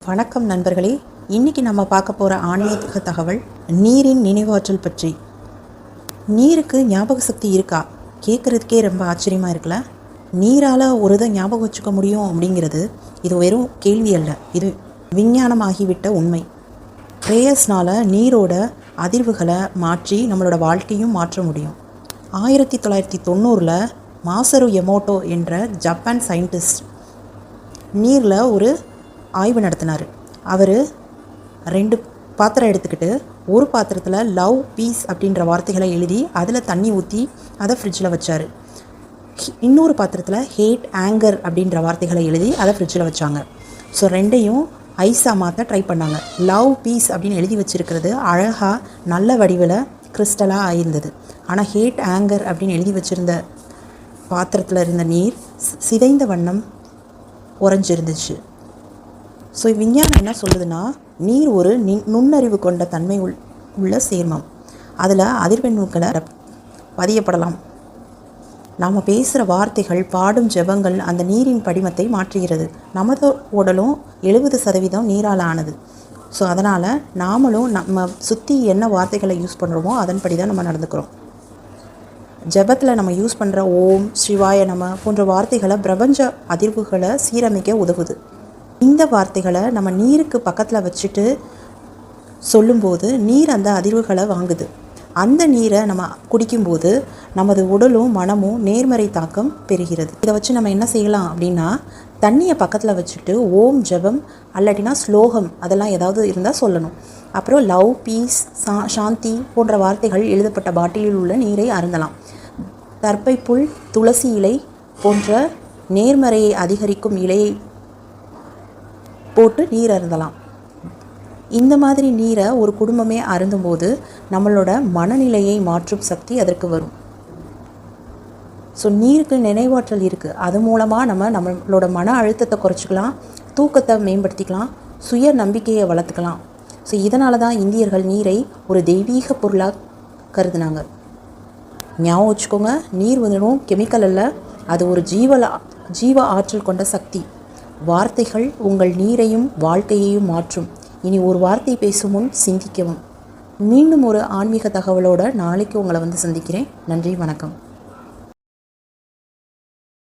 வணக்கம் நண்பர்களே. இன்றைக்கி நம்ம பார்க்க போகிற ஆன்மீக தகவல் நீரின் நினைவாற்றல் பற்றி. நீருக்கு ஞாபக சக்தி இருக்கா? கேட்குறதுக்கே ரொம்ப ஆச்சரியமாக இருக்குல்ல. நீரால் ஒரு இதை ஞாபகம் வச்சுக்க முடியும் அப்படிங்கிறது இது வெறும் கேள்வி அல்ல, இது விஞ்ஞானமாகிவிட்ட உண்மை. ப்ரேயர்ஸ்னால் நீரோட அதிர்வுகளை மாற்றி நம்மளோட வாழ்க்கையும் மாற்ற முடியும். 1990 மாசரு எமோட்டோ என்ற ஜப்பான் சயின்டிஸ்ட் நீரில் ஒரு ஆய்வு நடத்தினார். அவர் 2 பாத்திரம் எடுத்துக்கிட்டு ஒரு பாத்திரத்தில் லவ், பீஸ் அப்படின்ற வார்த்தைகளை எழுதி அதில் தண்ணி ஊற்றி அதை ஃப்ரிட்ஜில் வச்சார். இன்னொரு பாத்திரத்தில் ஹேட், ஆங்கர் அப்படின்ற வார்த்தைகளை எழுதி அதை ஃப்ரிட்ஜில் வச்சாங்க. ஸோ ரெண்டையும் ஐஸாக மாற்ற ட்ரை பண்ணாங்க. லவ், பீஸ் அப்படின்னு எழுதி வச்சுருக்கிறது அழகாக நல்ல வடிவில் கிறிஸ்டலாக ஆயிருந்தது. ஆனால் ஹேட், ஆங்கர் அப்படின்னு எழுதி வச்சுருந்த பாத்திரத்தில் இருந்த நீர் சிதைந்த வண்ணம் உறைஞ்சிருந்துச்சு. ஸோ விஞ்ஞானம் என்ன சொல்லுதுன்னா, நீர் ஒரு நுண்ணறிவு கொண்ட தன்மை உள்ள சேர்மம். அதில் அதிர்வெண்ணுக்களை பதியப்படலாம். நாம் பேசுகிற வார்த்தைகள், பாடும் ஜெபங்கள் அந்த நீரின் படிமத்தை மாற்றுகிறது. நமது உடலும் 70% நீரால் ஆனது. ஸோ அதனால் நாமளும் நம்ம சுற்றி என்ன வார்த்தைகளை யூஸ் பண்ணுறோமோ அதன்படி தான் நம்ம நடந்துக்கிறோம். ஜெபத்தில் நம்ம யூஸ் பண்ணுற ஓம், சிவாய நம போன்ற வார்த்தைகளை பிரபஞ்ச அதிர்வுகளை சீரமைக்க உதவுது. இந்த வார்த்தைகளை நம்ம நீருக்கு பக்கத்தில் வச்சுட்டு சொல்லும்போது நீர் அந்த அதிர்வுகளை வாங்குது. அந்த நீரை நம்ம குடிக்கும்போது நமது உடலும் மனமும் நேர்மறை தாக்கம் பெறுகிறது. இதை வச்சு நம்ம என்ன செய்யலாம் அப்படின்னா, தண்ணியை பக்கத்தில் வச்சுட்டு ஓம் ஜெபம் அல்லட்டினா ஸ்லோகம் அதெல்லாம் ஏதாவது இருந்தால் சொல்லணும். அப்புறம் லவ், பீஸ், சாந்தி போன்ற வார்த்தைகள் எழுதப்பட்ட பாட்டிலில் உள்ள நீரை அருந்தலாம். தர்பைப்புல், துளசி இலை போன்ற நேர்மறையை அதிகரிக்கும் இலையை போட்டு நீர் அருந்தலாம். இந்த மாதிரி நீரை ஒரு குடும்பமே அருந்தும்போது நம்மளோட மனநிலையை மாற்றும் சக்தி அதற்கு வரும். ஸோ நீருக்கு நினைவாற்றல் இருக்குது. அது மூலமாக நம்மளோட மன அழுத்தத்தை குறைச்சிக்கலாம், தூக்கத்தை மேம்படுத்திக்கலாம், சுய நம்பிக்கையை வளர்த்துக்கலாம். ஸோ இதனால தான் இந்தியர்கள் நீரை ஒரு தெய்வீக பொருளாக கருதுனாங்க. ஞாபகம் வச்சுக்கோங்க, நீர் வெறும் கெமிக்கல் அல்ல, அது ஒரு ஜீவ ஆற்றல் கொண்ட சக்தி. வார்த்தைகள் உங்கள் நீரையும் வாழ்க்கையையும் மாற்றும். இனி ஒரு வார்த்தை பேசும் முன் சிந்திக்கவும். மீண்டும் ஒரு ஆன்மீக தகவலோடு நாளைக்கு உங்களை வந்து சந்திக்கிறேன். நன்றி, வணக்கம்.